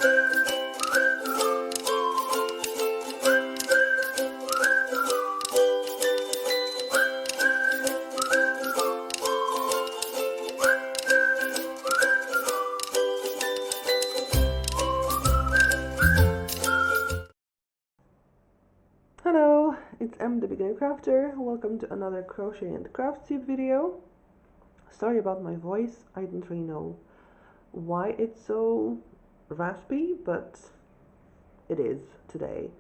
Hello, it's the Beginner Crafter. Welcome to another Crochet and Crafts Tube video. Sorry about my voice, I don't really know why it's so raspy, but it is today.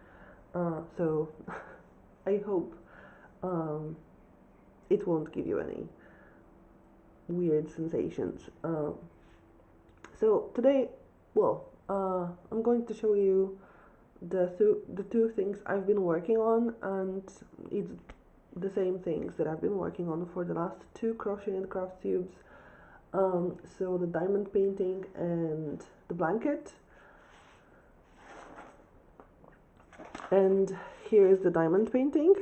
So I hope it won't give you any weird sensations. So today, I'm going to show you the two things I've been working on, and it's the same things that I've been working on for the last two Crochet and Crafts Tubes. So the diamond painting and the blanket. And here is the diamond painting.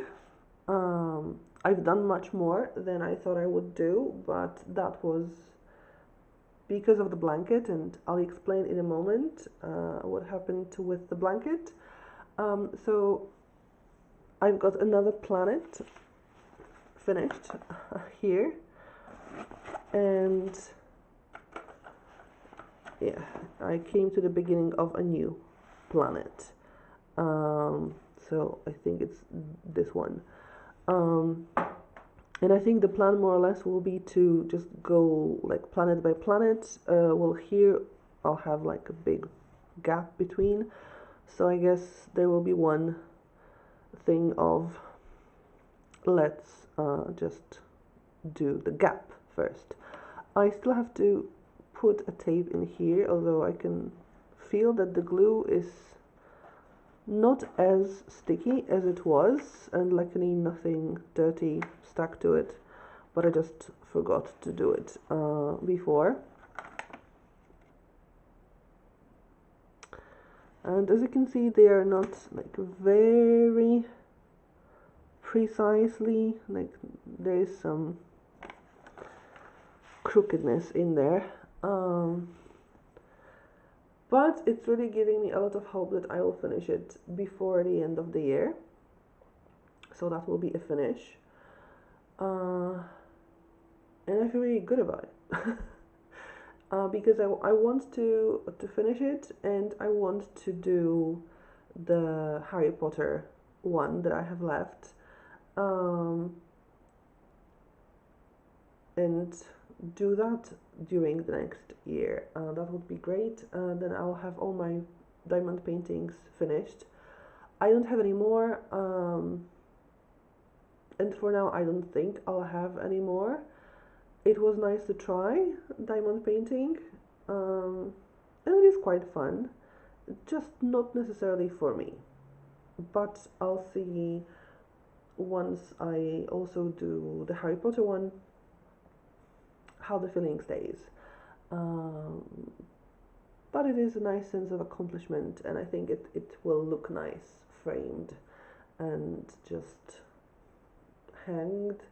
I've done much more than I thought I would do, but that was because of the blanket, and I'll explain in a moment what happened with the blanket. So I've got another planet finished here, and yeah, I came to the beginning of a new planet. So I think it's this one. And I think the plan more or less will be to just go like planet by planet. Well, here I'll have like a big gap between, so I guess there will be one thing of let's just do the gap first. I still have to put a tape in here, although I can feel that the glue is not as sticky as it was, and luckily nothing dirty stuck to it, but I just forgot to do it before. And as you can see, they are not like very precisely, like there is some crookedness in there, but it's really giving me a lot of hope that I will finish it before the end of the year. So that will be a finish. And I feel really good about it. Because I want to finish it, and I want to do the Harry Potter one that I have left. And do that during the next year. That would be great. Then I'll have all my diamond paintings finished. I don't have any more, and for now I don't think I'll have any more. It was nice to try diamond painting, and it is quite fun, just not necessarily for me, but I'll see once I also do the Harry Potter one how the feeling stays. But it is a nice sense of accomplishment, and I think it will look nice framed and just hanged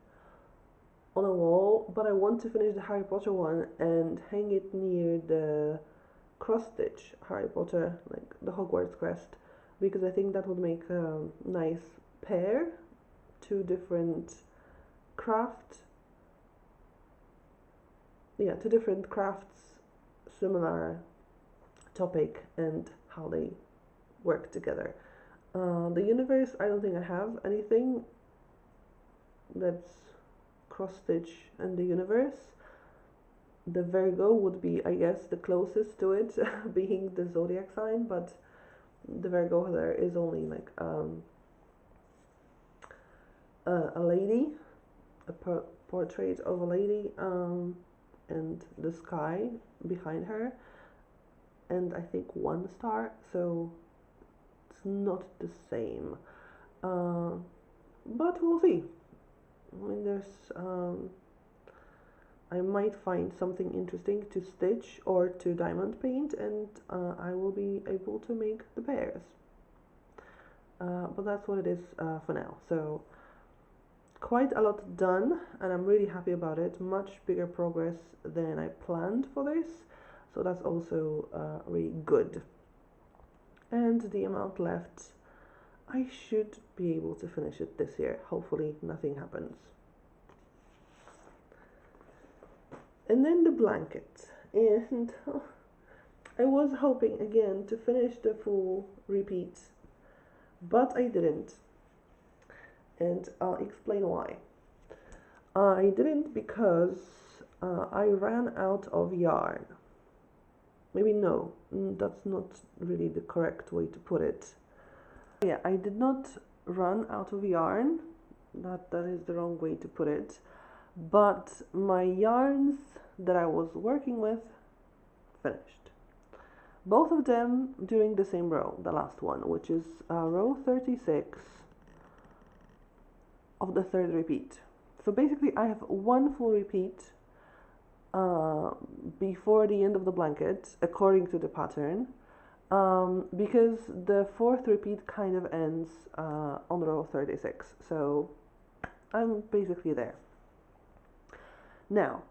on a wall. But I want to finish the Harry Potter one and hang it near the cross-stitch Harry Potter, like the Hogwarts crest, because I think that would make a nice pair, two different crafts, similar topic, and how they work together. The universe, I don't think I have anything that's cross-stitch and the universe. The Virgo would be, I guess, the closest to it, being the zodiac sign, but the Virgo there is only like a lady, a portrait of a lady, and the sky behind her, and I think one star, so it's not the same, but we'll see. I mean, I might find something interesting to stitch or to diamond paint, and I will be able to make the pairs, but that's what it is for now. So quite a lot done, and I'm really happy about it. Much bigger progress than I planned for this, so that's also really good. and the amount left, I should be able to finish it this year. Hopefully nothing happens. And then the blanket, and I was hoping again to finish the full repeat, but I didn't, and I'll explain why. I didn't because I ran out of yarn. Maybe no, that's not really the correct way to put it. Yeah, I did not run out of yarn. That is the wrong way to put it. But my yarns that I was working with finished. Both of them during the same row, the last one, which is row 36 of the third repeat. So basically I have one full repeat before the end of the blanket, according to the pattern, because the fourth repeat kind of ends on row 36. So I'm basically there. Now,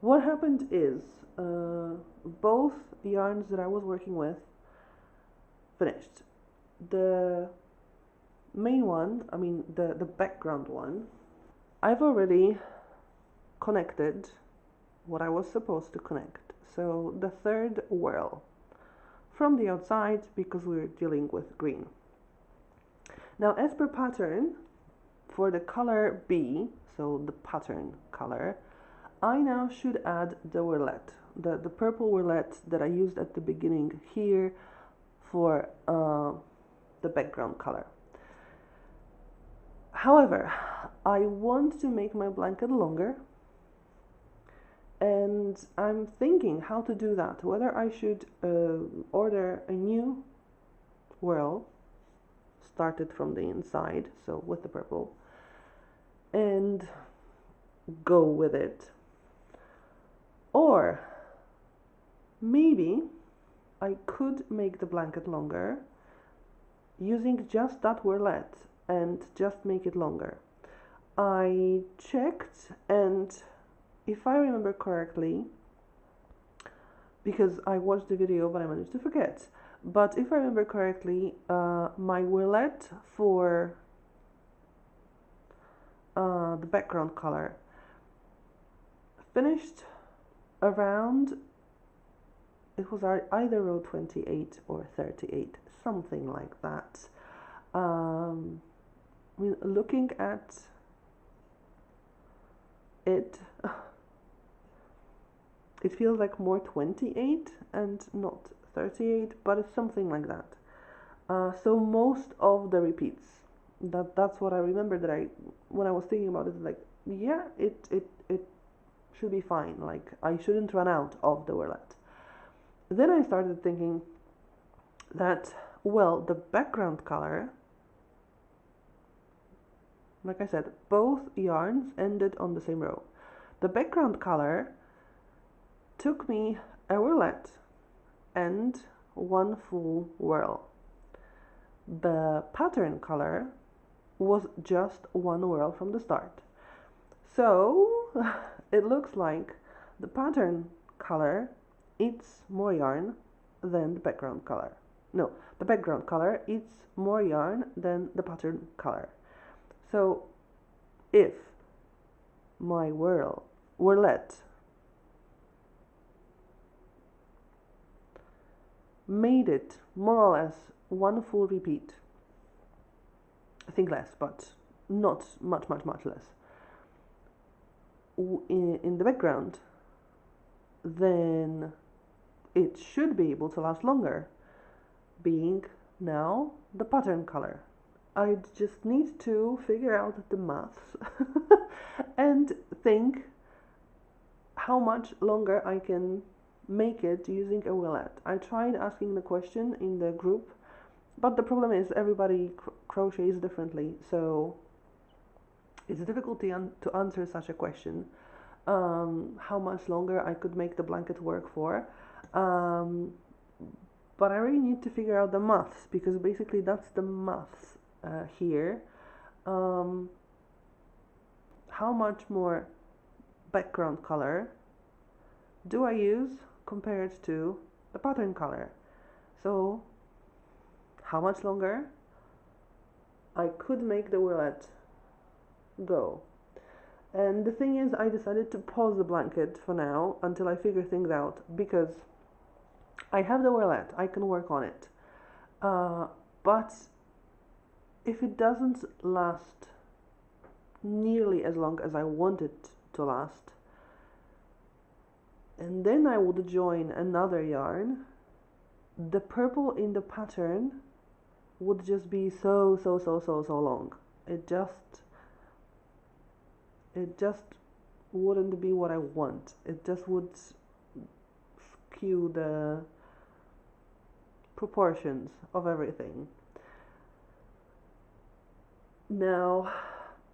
what happened is both yarns that I was working with finished. The main one, I mean the background one, I've already connected what I was supposed to connect. So the third whirl from the outside, because we're dealing with green. Now, as per pattern, for the color B, so the pattern color, I now should add the whirlet, the purple whirlet that I used at the beginning here for the background color. However, I want to make my blanket longer, and I'm thinking how to do that, whether I should order a new whirl started from the inside, so with the purple, and go with it, or maybe I could make the blanket longer using just that whirlet and just make it longer. I checked, and if I remember correctly, because I watched the video but I managed to forget, but if I remember correctly, my whirlet for the background color finished around, it was either row 28 or 38, something like that. I mean, looking at it, it feels like more 28 and not 38, but it's something like that. So most of the repeats, that's what I remember, that when I was thinking about it, like, yeah, it should be fine, like I shouldn't run out of the whirlet. Then I started thinking that, well, the background color, like I said, both yarns ended on the same row. The background color took me a whirlet and one full whirl. The pattern color was just one whirl from the start. So it looks like the pattern color eats more yarn than the background color. No, the background color eats more yarn than the pattern color. So if my whirlet made it more or less one full repeat, I think less, but not much less, in the background, then it should be able to last longer, being now the pattern color. I just need to figure out the maths and think how much longer I can make it using a whirlet. I tried asking the question in the group, but the problem is everybody crochets differently, so it's difficult to answer such a question, how much longer I could make the blanket work for. But I really need to figure out the maths, because basically that's the maths here. How much more background color do I use compared to the pattern color. So how much longer? I could make the wheelette go. And the thing is, I decided to pause the blanket for now until I figure things out, because I have the wheelette, I can work on it. But if it doesn't last nearly as long as I want it to last, and then I would join another yarn, the purple in the pattern would just be so long. It just wouldn't be what I want. It just would skew the proportions of everything. Now,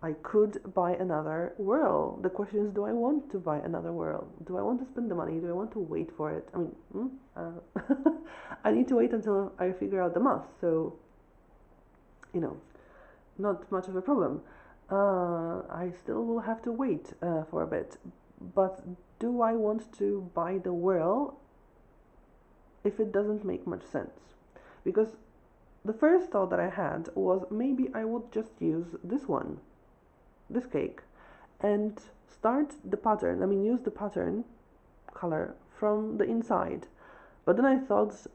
I could buy another whirl. The question is, do I want to buy another whirl? Do I want to spend the money? Do I want to wait for it? I mean, I need to wait until I figure out the math, so, you know, not much of a problem. I still will have to wait for a bit. But do I want to buy the whirl if it doesn't make much sense? Because the first thought that I had was maybe I would just use this one, this cake, and start the pattern. I mean, use the pattern color from the inside. But then I thought,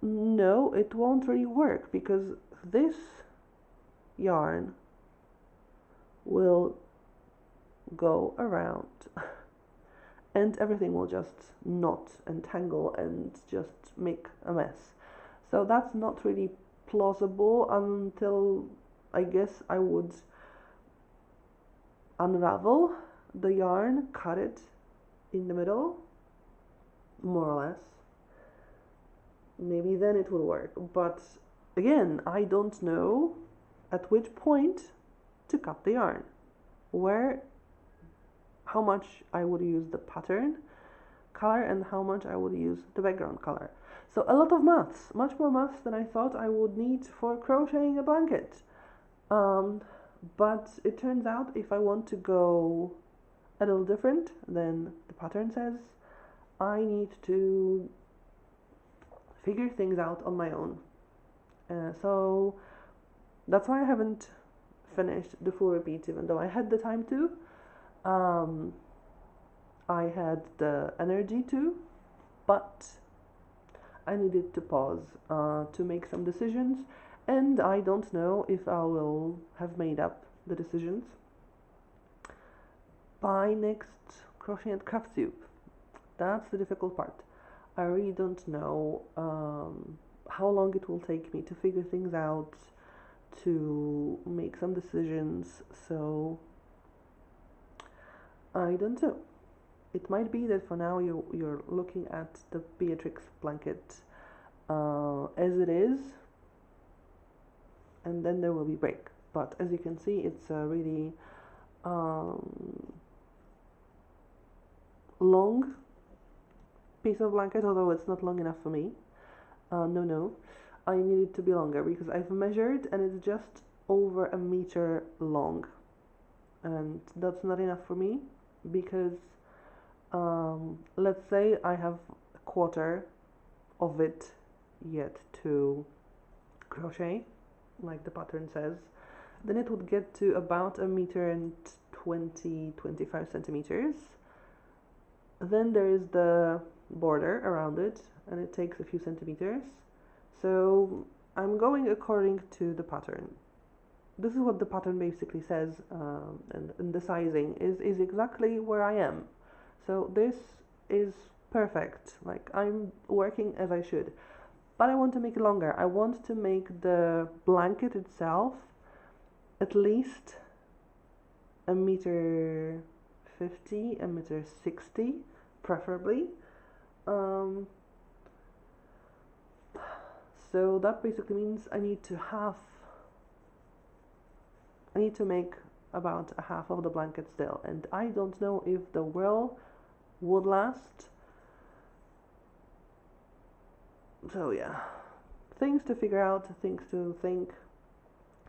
no, it won't really work, because this yarn will go around and everything will just knot and tangle and just make a mess. So that's not really plausible until I guess I would unravel the yarn, cut it in the middle, more or less. Maybe then it will work. But again, I don't know at which point to cut the yarn, how much I would use the pattern color and how much I would use the background color. So a lot of maths, much more maths than I thought I would need for crocheting a blanket. But it turns out if I want to go a little different than the pattern says, I need to figure things out on my own. So that's why I haven't finished the full repeat, even though I had the time to. I had the energy to, but I needed to pause to make some decisions, and I don't know if I will have made up the decisions by next Crochet Crafts Tube. That's the difficult part. I really don't know how long it will take me to figure things out, to make some decisions, so I don't know. It might be that for now you're looking at the Beatrix blanket as it is, and then there will be break. But as you can see, it's a really long piece of blanket, although it's not long enough for me. No, I need it to be longer because I've measured and it's just over 1 meter long, and that's not enough for me because let's say I have a quarter of it yet to crochet like the pattern says, then it would get to about 1 meter and 25 centimeters. Then there is the border around it and it takes a few centimeters, so I'm going according to the pattern. This is what the pattern basically says, and the sizing is exactly where I am. So this is perfect, like I'm working as I should. But I want to make it longer. I want to make the blanket itself at least 1.50 meters, 1.60 meters, preferably. So that basically means I need to make about a half of the blanket still, and I don't know if the whirl would last. So yeah, things to figure out, things to think.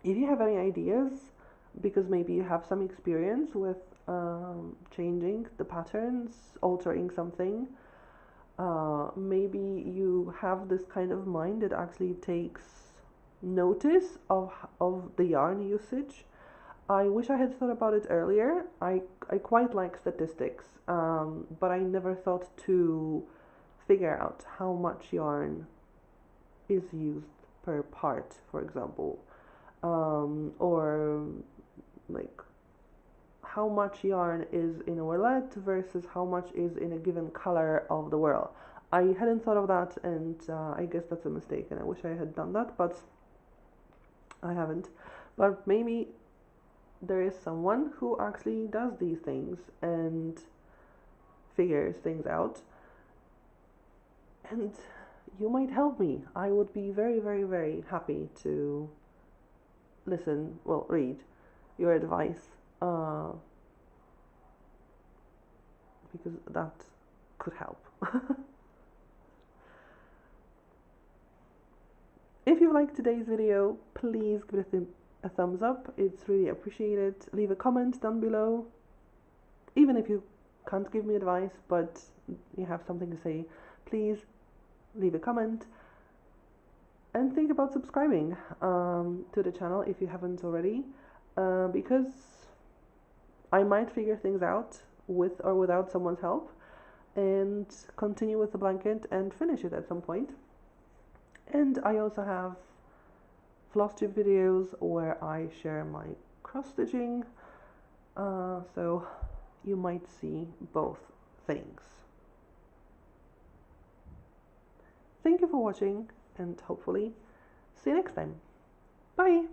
If you have any ideas, because maybe you have some experience with changing the patterns, altering something, Maybe you have this kind of mind that actually takes notice of the yarn usage. I wish I had thought about it earlier. I quite like statistics, but I never thought to figure out how much yarn is used per part, for example, or like how much yarn is in a wallet versus how much is in a given color of the whirl. I hadn't thought of that, and I guess that's a mistake, and I wish I had done that, but I haven't. But maybe there is someone who actually does these things and figures things out, and you might help me. I would be very, very, very happy to listen, well, read your advice, because that could help. If you liked today's video, please give it a thumbs up. It's really appreciated. Leave a comment down below. Even if you can't give me advice, but you have something to say, please leave a comment. And think about subscribing to the channel if you haven't already, because I might figure things out with or without someone's help and continue with the blanket and finish it at some point. And I also have floss tube videos where I share my cross stitching, so you might see both things. Thank you for watching, and hopefully see you next time. Bye!